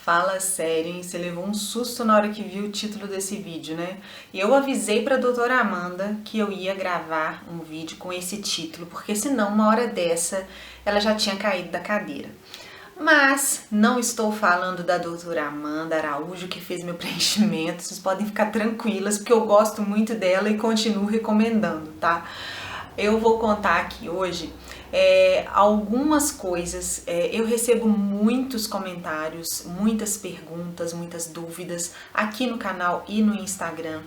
Fala sério, hein? Você levou um susto na hora que viu o título desse vídeo, né? E eu avisei pra doutora Amanda que eu ia gravar um vídeo com esse título, porque senão uma hora dessa ela já tinha caído da cadeira. Mas não estou falando da doutora Amanda Araújo, que fez meu preenchimento. Vocês podem ficar tranquilas, porque eu gosto muito dela e continuo recomendando, tá? Eu vou contar aqui hoje algumas coisas. Eu recebo muitos comentários, muitas perguntas, muitas dúvidas aqui no canal e no Instagram.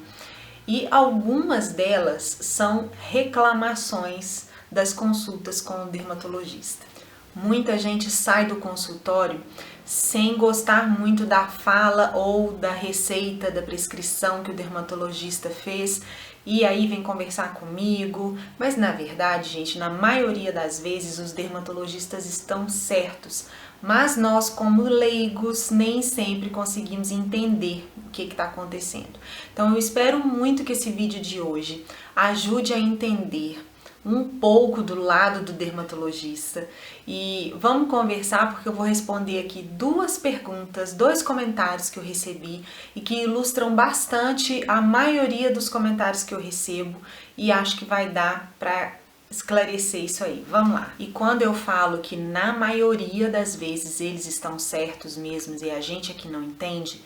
E algumas delas são reclamações das consultas com o dermatologista. Muita gente sai do consultório sem gostar muito da fala ou da receita, da prescrição que o dermatologista fez e aí vem conversar comigo, mas na verdade, gente, na maioria das vezes os dermatologistas estão certos, mas nós como leigos nem sempre conseguimos entender o que está acontecendo. Então eu espero muito que esse vídeo de hoje ajude a entender um pouco do lado do dermatologista e vamos conversar, porque eu vou responder aqui duas perguntas, dois comentários que eu recebi e que ilustram bastante a maioria dos comentários que eu recebo e acho que vai dar para esclarecer isso aí. Vamos lá. E quando eu falo que na maioria das vezes eles estão certos mesmos e a gente aqui não entende,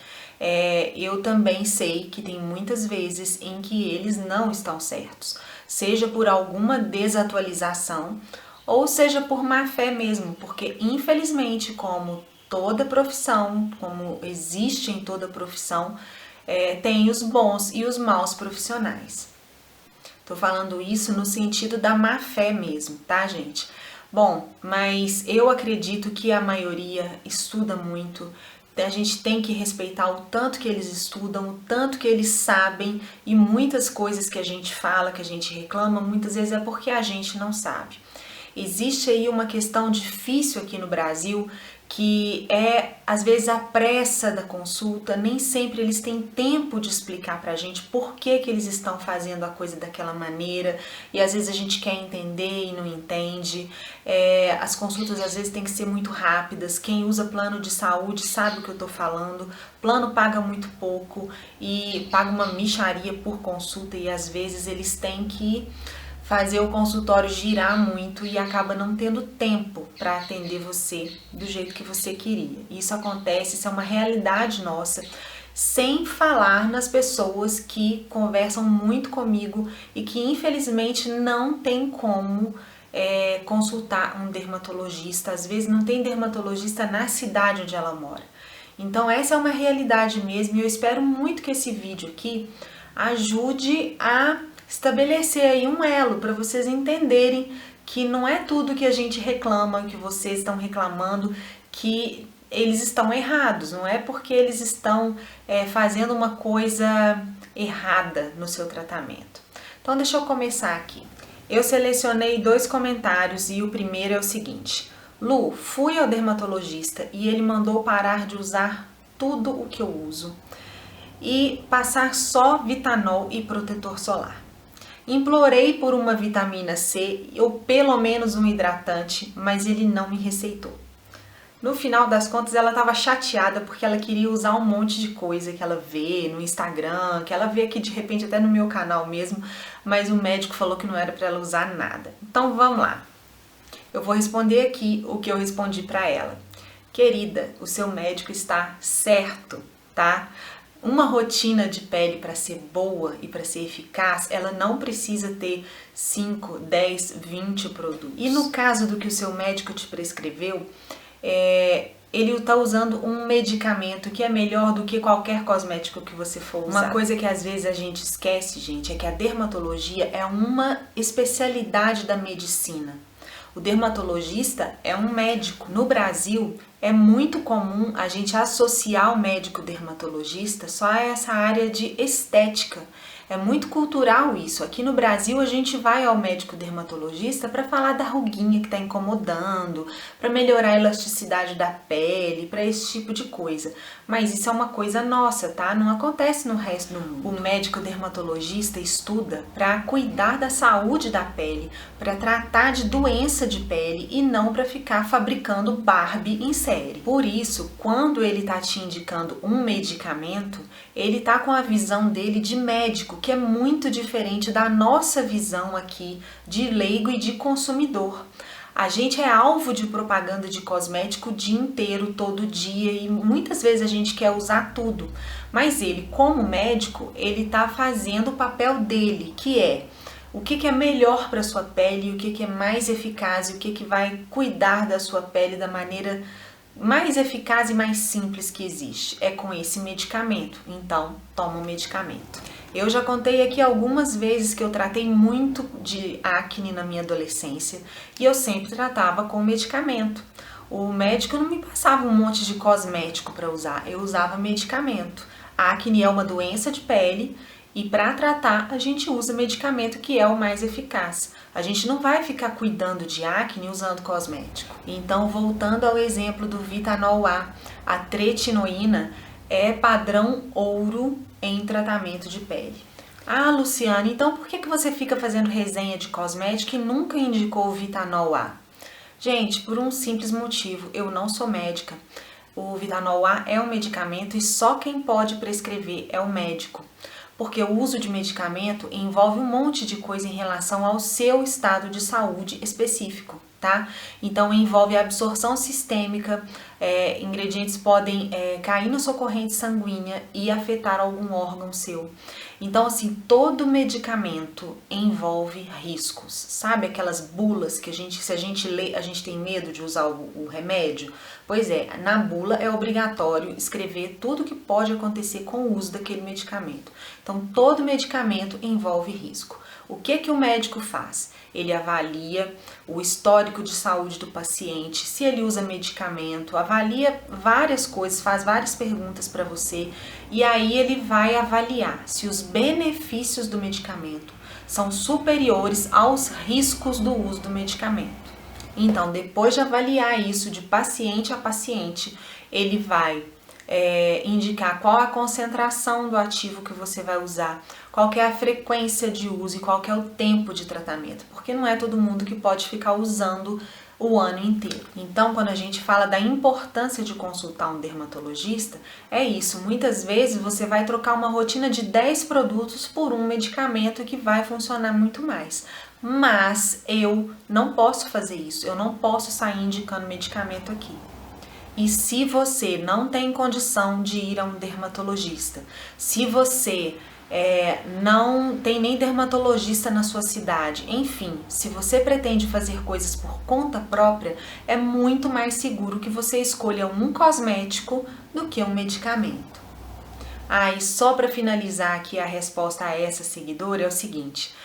eu também sei que tem muitas vezes em que eles não estão certos, seja por alguma desatualização ou seja por má fé mesmo, porque infelizmente, como toda profissão, como existe em toda profissão, tem os bons e os maus profissionais. Tô falando isso no sentido da má fé mesmo, tá, gente? Bom, mas eu acredito que a maioria estuda muito. A gente tem que respeitar o tanto que eles estudam, o tanto que eles sabem, e muitas coisas que a gente fala, que a gente reclama, muitas vezes é porque a gente não sabe. Existe aí uma questão difícil aqui no Brasil, que às vezes a pressa da consulta, nem sempre eles têm tempo de explicar pra gente por que eles estão fazendo a coisa daquela maneira, e às vezes a gente quer entender e não entende. As consultas às vezes têm que ser muito rápidas. Quem usa plano de saúde sabe o que eu tô falando. Plano paga muito pouco e paga uma mixaria por consulta, e às vezes eles têm que fazer o consultório girar muito e acaba não tendo tempo para atender você do jeito que você queria. Isso acontece, isso é uma realidade nossa, sem falar nas pessoas que conversam muito comigo e que infelizmente não tem como consultar um dermatologista. Às vezes não tem dermatologista na cidade onde ela mora. Então essa é uma realidade mesmo, e eu espero muito que esse vídeo aqui ajude a estabelecer aí um elo para vocês entenderem que não é tudo que a gente reclama, que vocês estão reclamando, que eles estão errados. Não é porque eles estão fazendo uma coisa errada no seu tratamento. Então deixa eu começar aqui. Eu selecionei dois comentários e o primeiro é o seguinte: Lu, fui ao dermatologista e ele mandou parar de usar tudo o que eu uso e passar só Vitanol e protetor solar. Implorei por uma vitamina C ou pelo menos um hidratante, mas ele não me receitou. No final das contas, ela estava chateada porque ela queria usar um monte de coisa que ela vê no Instagram, que ela vê aqui de repente até no meu canal mesmo, mas o médico falou que não era para ela usar nada. Então vamos lá. Eu vou responder aqui o que eu respondi para ela. Querida, o seu médico está certo, tá? Uma rotina de pele para ser boa e para ser eficaz, ela não precisa ter 5, 10, 20 produtos. E no caso do que o seu médico te prescreveu, ele está usando um medicamento que é melhor do que qualquer cosmético que você for usar. Uma coisa que às vezes a gente esquece, gente, é que a dermatologia é uma especialidade da medicina. O dermatologista é um médico. No Brasil, é muito comum a gente associar o médico dermatologista só a essa área de estética. É muito cultural isso. Aqui no Brasil a gente vai ao médico dermatologista para falar da ruguinha que está incomodando, para melhorar a elasticidade da pele, para esse tipo de coisa. Mas isso é uma coisa nossa, tá? Não acontece no resto do mundo. O médico dermatologista estuda para cuidar da saúde da pele, para tratar de doença de pele e não para ficar fabricando Barbie em série. Por isso, quando ele está te indicando um medicamento, ele tá com a visão dele de médico, que é muito diferente da nossa visão aqui de leigo e de consumidor. A gente é alvo de propaganda de cosmético o dia inteiro, todo dia, e muitas vezes a gente quer usar tudo. Mas ele, como médico, ele tá fazendo o papel dele, que é o que é melhor para sua pele, o que é mais eficaz, o que vai cuidar da sua pele da maneira mais eficaz e mais simples que existe. É com esse medicamento. Então, toma um medicamento. Eu já contei aqui algumas vezes que eu tratei muito de acne na minha adolescência e eu sempre tratava com medicamento. O médico não me passava um monte de cosmético para usar, eu usava medicamento. A acne é uma doença de pele e para tratar a gente usa medicamento que é o mais eficaz. A gente não vai ficar cuidando de acne usando cosmético. Então, voltando ao exemplo do Vitanol a tretinoína é padrão ouro em tratamento de pele. Ah, Luciane, então por que você fica fazendo resenha de cosmético e nunca indicou o Vitanol A? Gente, por um simples motivo, eu não sou médica. O Vitanol A é um medicamento e só quem pode prescrever é o médico. Porque o uso de medicamento envolve um monte de coisa em relação ao seu estado de saúde específico, tá? Então envolve a absorção sistêmica, ingredientes podem cair na sua corrente sanguínea e afetar algum órgão seu. Então, assim, todo medicamento envolve riscos. Sabe aquelas bulas que se a gente lê, a gente tem medo de usar o remédio? Pois é, na bula é obrigatório escrever tudo o que pode acontecer com o uso daquele medicamento. Então, todo medicamento envolve risco. O que o médico faz? Ele avalia o histórico de saúde do paciente, se ele usa medicamento, avalia várias coisas, faz várias perguntas para você e aí ele vai avaliar se os benefícios do medicamento são superiores aos riscos do uso do medicamento. Então, depois de avaliar isso de paciente a paciente, ele vai indicar qual a concentração do ativo que você vai usar, qual que é a frequência de uso e qual que é o tempo de tratamento, porque não é todo mundo que pode ficar usando o ano inteiro. Então, quando a gente fala da importância de consultar um dermatologista, é isso. Muitas vezes você vai trocar uma rotina de 10 produtos por um medicamento que vai funcionar muito mais. Mas eu não posso fazer isso, eu não posso sair indicando medicamento aqui. E se você não tem condição de ir a um dermatologista, se você não tem nem dermatologista na sua cidade, enfim, se você pretende fazer coisas por conta própria, é muito mais seguro que você escolha um cosmético do que um medicamento. E só para finalizar aqui a resposta a essa seguidora é o seguinte: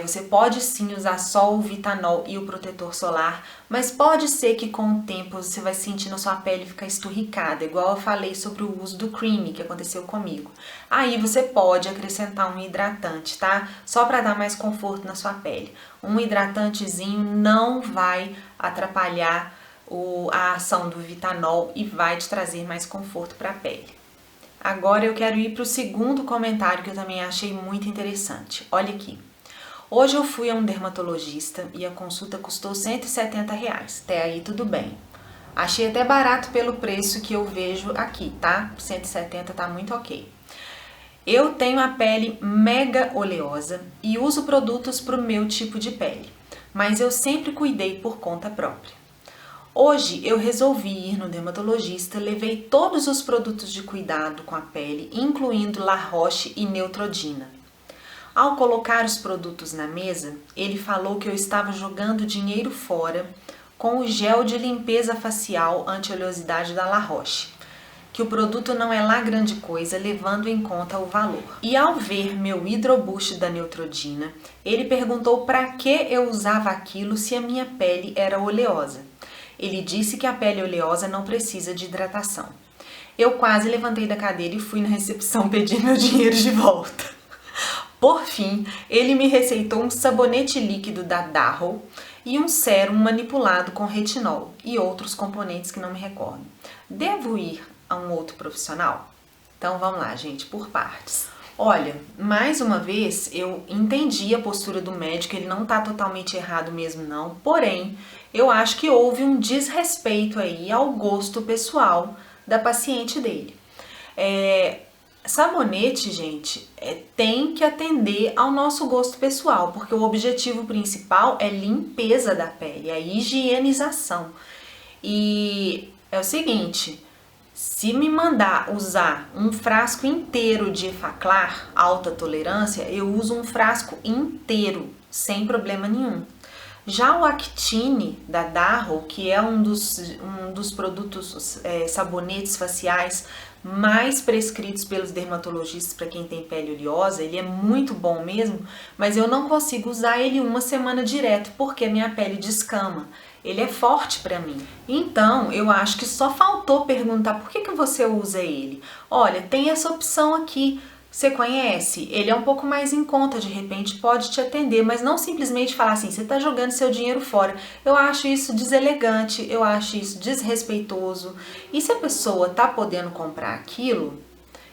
você pode sim usar só o Vitanol e o protetor solar, mas pode ser que com o tempo você vai sentindo a sua pele ficar esturricada, igual eu falei sobre o uso do cream que aconteceu comigo. Aí você pode acrescentar um hidratante, tá? Só para dar mais conforto na sua pele. Um hidratantezinho não vai atrapalhar a ação do Vitanol e vai te trazer mais conforto para a pele. Agora eu quero ir para o segundo comentário que eu também achei muito interessante. Olha aqui. Hoje eu fui a um dermatologista e a consulta custou R$170. Até aí tudo bem. Achei até barato pelo preço que eu vejo aqui, tá? 170 tá muito ok. Eu tenho a pele mega oleosa e uso produtos para o meu tipo de pele, mas eu sempre cuidei por conta própria. Hoje eu resolvi ir no dermatologista, levei todos os produtos de cuidado com a pele, incluindo La Roche e Neutrogena. Ao colocar os produtos na mesa, ele falou que eu estava jogando dinheiro fora com o gel de limpeza facial anti-oleosidade da La Roche, que o produto não é lá grande coisa, levando em conta o valor. E ao ver meu Hydro-Boost da Neutrogena, ele perguntou para que eu usava aquilo se a minha pele era oleosa. Ele disse que a pele oleosa não precisa de hidratação. Eu quase levantei da cadeira e fui na recepção pedir meu dinheiro de volta. Por fim, ele me receitou um sabonete líquido da Darrow e um sérum manipulado com retinol e outros componentes que não me recordo. Devo ir a um outro profissional? Então vamos lá, gente, por partes. Olha, mais uma vez eu entendi a postura do médico, ele não tá totalmente errado mesmo não, porém eu acho que houve um desrespeito aí ao gosto pessoal da paciente dele. Sabonete, gente, tem que atender ao nosso gosto pessoal, porque o objetivo principal é limpeza da pele, a higienização. E é o seguinte, se me mandar usar um frasco inteiro de Effaclar, alta tolerância, eu uso um frasco inteiro, sem problema nenhum. Já o Actine da Darrow, que é um dos produtos sabonetes faciais mais prescritos pelos dermatologistas para quem tem pele oleosa, ele é muito bom mesmo, mas eu não consigo usar ele uma semana direto porque a minha pele descama. Ele é forte para mim. Então, eu acho que só faltou perguntar por que você usa ele. Olha, tem essa opção aqui. Você conhece? Ele é um pouco mais em conta, de repente pode te atender, mas não simplesmente falar assim, você está jogando seu dinheiro fora. Eu acho isso deselegante, eu acho isso desrespeitoso. E se a pessoa está podendo comprar aquilo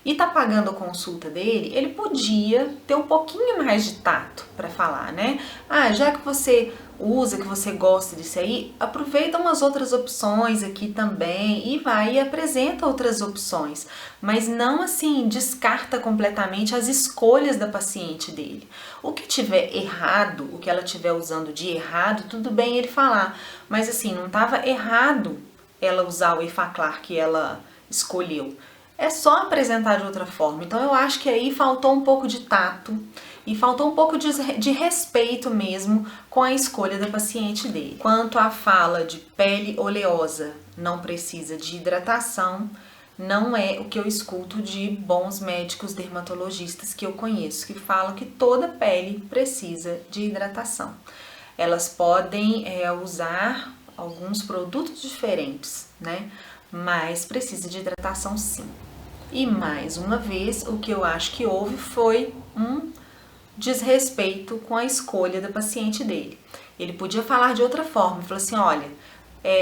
e está pagando a consulta dele, ele podia ter um pouquinho mais de tato para falar, né? Ah, já que você usa, que você gosta disso aí, aproveita umas outras opções aqui também e vai e apresenta outras opções, mas não assim, descarta completamente as escolhas da paciente dele. O que tiver errado, o que ela tiver usando de errado, tudo bem ele falar, mas assim, não estava errado ela usar o Effaclar que ela escolheu. É só apresentar de outra forma. Então eu acho que aí faltou um pouco de tato e faltou um pouco de respeito mesmo com a escolha da paciente dele. Quanto à fala de pele oleosa não precisa de hidratação, não é o que eu escuto de bons médicos dermatologistas que eu conheço, que falam que toda pele precisa de hidratação. Elas podem usar alguns produtos diferentes, né? Mas precisa de hidratação sim. E mais uma vez, o que eu acho que houve foi um desrespeito com a escolha da paciente dele. Ele podia falar de outra forma, falou assim, olha,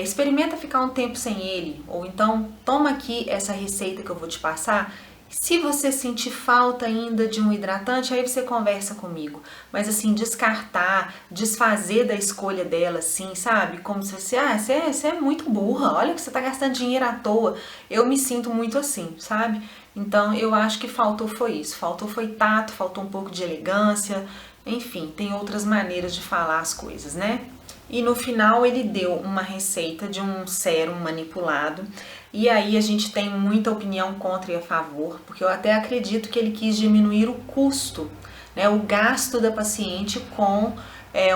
experimenta ficar um tempo sem ele, ou então toma aqui essa receita que eu vou te passar. Se você sentir falta ainda de um hidratante, aí você conversa comigo. Mas assim, descartar, desfazer da escolha dela, assim, sabe? Como se você, você é muito burra, olha que você tá gastando dinheiro à toa. Eu me sinto muito assim, sabe? Então eu acho que faltou foi isso. Faltou foi tato, faltou um pouco de elegância. Enfim, tem outras maneiras de falar as coisas, né? E no final ele deu uma receita de um sérum manipulado. E aí a gente tem muita opinião contra e a favor, porque eu até acredito que ele quis diminuir o custo, né, o gasto da paciente com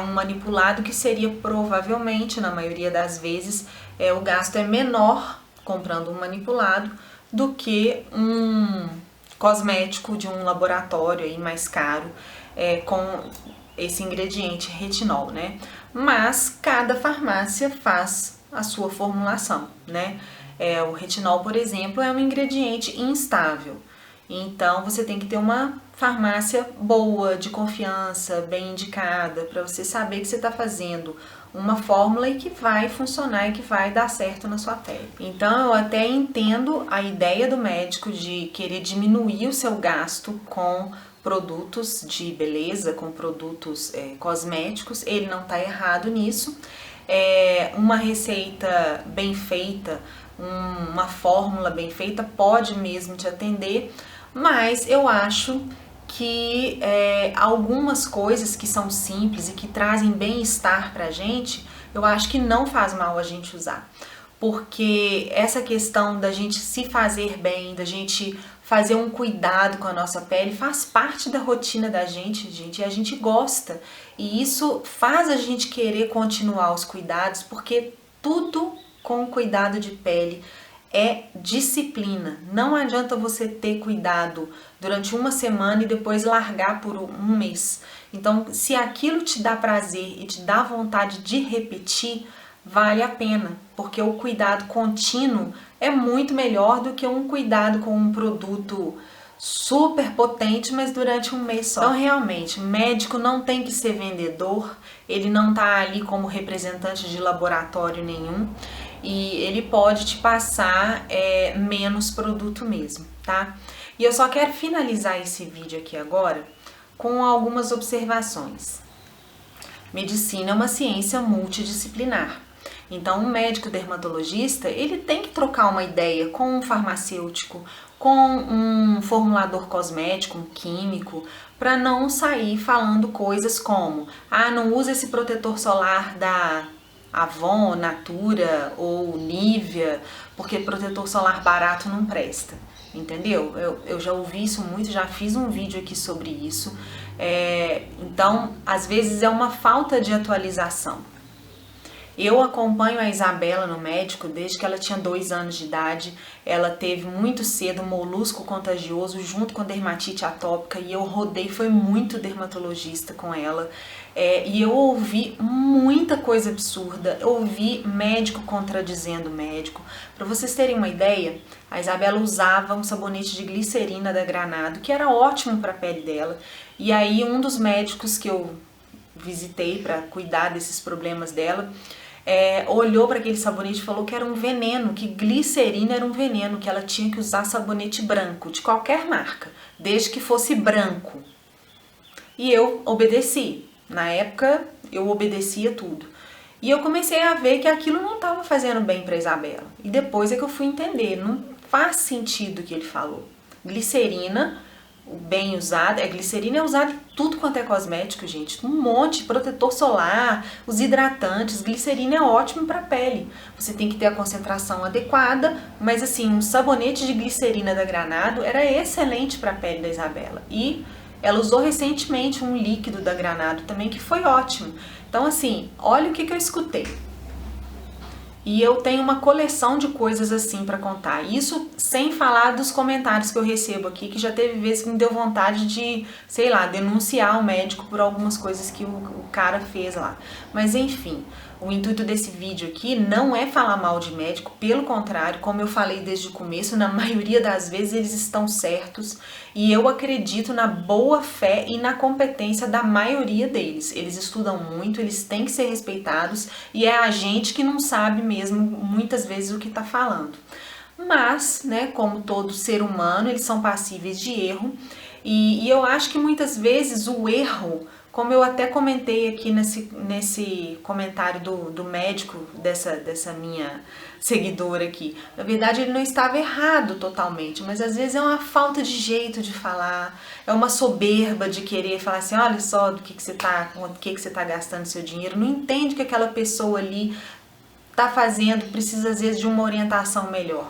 um manipulado que seria provavelmente, na maioria das vezes, o gasto é menor comprando um manipulado do que um cosmético de um laboratório aí mais caro com esse ingrediente retinol, né? Mas cada farmácia faz a sua formulação, né? O retinol, por exemplo, é um ingrediente instável. Então, você tem que ter uma farmácia boa, de confiança, bem indicada, para você saber que você está fazendo uma fórmula e que vai funcionar e que vai dar certo na sua pele. Então, eu até entendo a ideia do médico de querer diminuir o seu gasto com produtos de beleza, com produtos cosméticos. Ele não está errado nisso. Uma receita bem feita, uma fórmula bem feita pode mesmo te atender, mas eu acho que algumas coisas que são simples e que trazem bem-estar pra gente, eu acho que não faz mal a gente usar. Porque essa questão da gente se fazer bem, da gente fazer um cuidado com a nossa pele, faz parte da rotina da gente, e a gente gosta. E isso faz a gente querer continuar os cuidados, porque tudo com cuidado de pele é disciplina. Não adianta você ter cuidado durante uma semana e depois largar por um mês. Então, se aquilo te dá prazer e te dá vontade de repetir, vale a pena, porque o cuidado contínuo é muito melhor do que um cuidado com um produto super potente, mas durante um mês só. Então, realmente, médico não tem que ser vendedor, ele não tá ali como representante de laboratório nenhum, e ele pode te passar menos produto mesmo, tá? E eu só quero finalizar esse vídeo aqui agora com algumas observações. Medicina é uma ciência multidisciplinar. Então, um médico dermatologista, ele tem que trocar uma ideia com um farmacêutico, com um formulador cosmético, um químico, para não sair falando coisas como: ah, não usa esse protetor solar da Avon, Natura ou Nivea, porque protetor solar barato não presta. Entendeu? Eu já ouvi isso muito, já fiz um vídeo aqui sobre isso. Então, às vezes é uma falta de atualização. Eu acompanho a Isabela no médico desde que ela tinha 2 anos de idade. Ela teve muito cedo um molusco contagioso junto com dermatite atópica e eu rodei, foi muito dermatologista com ela. E eu ouvi muita coisa absurda, eu ouvi médico contradizendo médico. Para vocês terem uma ideia, a Isabela usava um sabonete de glicerina da Granado, que era ótimo para a pele dela. E aí um dos médicos que eu visitei para cuidar desses problemas dela, olhou para aquele sabonete e falou que era um veneno, que glicerina era um veneno, que ela tinha que usar sabonete branco, de qualquer marca, desde que fosse branco. E eu obedeci. Na época, eu obedecia tudo. E eu comecei a ver que aquilo não estava fazendo bem para Isabela. E depois é que eu fui entender, não faz sentido o que ele falou. Glicerina, bem usada, glicerina é usada em tudo quanto é cosmético, gente, um monte, protetor solar, os hidratantes, glicerina é ótimo para a pele. Você tem que ter a concentração adequada, mas assim, um sabonete de glicerina da Granado era excelente para a pele da Isabela. E ela usou recentemente um líquido da Granado também que foi ótimo. Então assim, olha o que eu escutei. E eu tenho uma coleção de coisas assim para contar. Isso sem falar dos comentários que eu recebo aqui, que já teve vezes que me deu vontade de, sei lá, denunciar o médico por algumas coisas que o cara fez lá. Mas enfim, o intuito desse vídeo aqui não é falar mal de médico, pelo contrário, como eu falei desde o começo, na maioria das vezes eles estão certos e eu acredito na boa fé e na competência da maioria deles. Eles estudam muito, eles têm que ser respeitados e é a gente que não sabe mesmo muitas vezes o que está falando. Mas, né, como todo ser humano, eles são passíveis de erro e eu acho que muitas vezes o erro, como eu até comentei aqui nesse comentário do médico dessa minha seguidora aqui, na verdade ele não estava errado totalmente, mas às vezes é uma falta de jeito de falar, é uma soberba de querer falar assim, olha só do que você tá gastando seu dinheiro, não entende que aquela pessoa ali tá fazendo, precisa às vezes de uma orientação melhor.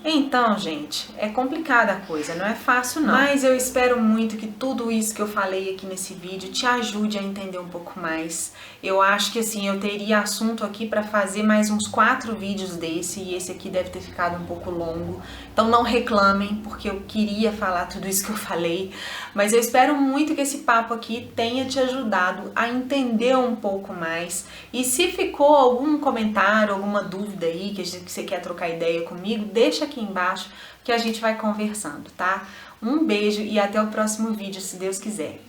Então, gente, é complicada a coisa, não é fácil não. Mas eu espero muito que tudo isso que eu falei aqui nesse vídeo te ajude a entender um pouco mais. Eu acho que assim, eu teria assunto aqui para fazer mais uns 4 vídeos desse, e esse aqui deve ter ficado um pouco longo. Então não reclamem, porque eu queria falar tudo isso que eu falei. Mas eu espero muito que esse papo aqui tenha te ajudado a entender um pouco mais. E se ficou algum comentário, alguma dúvida aí, que você quer trocar ideia comigo, deixa aqui embaixo que a gente vai conversando, tá? Um beijo e até o próximo vídeo, se Deus quiser.